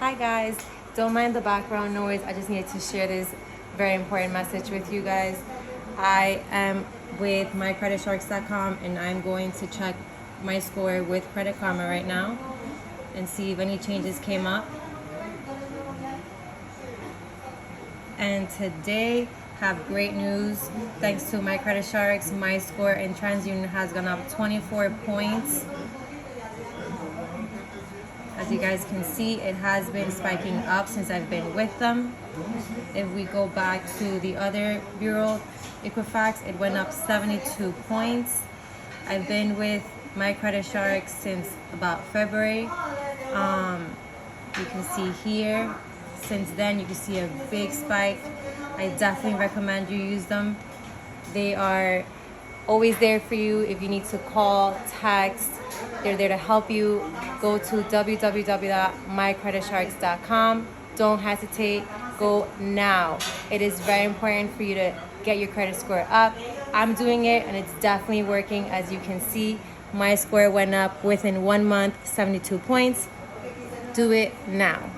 Hi guys, don't mind the background noise. I just needed to share this very important message with you guys. I am with mycreditsharks.com and I'm going to check my score with Credit Karma right now and see if any changes came up. And today have great news. Thanks to my Credit Sharks, my score in TransUnion has gone up 24 points. As you guys can see, it has been spiking up since I've been with them. If we go back to the other bureau, Equifax, it went up 72 points. I've been with my Credit Sharks since about February. You can see here, since then you can see a big spike. I definitely recommend you use them. They are always there for you if you need to call, text. They're there to help you. Go to www.mycreditsharks.com. Don't hesitate. Go now. It is very important for you to get your credit score up. I'm doing it and it's definitely working. As you can see, my score went up within 1 month, 72 points. Do it now.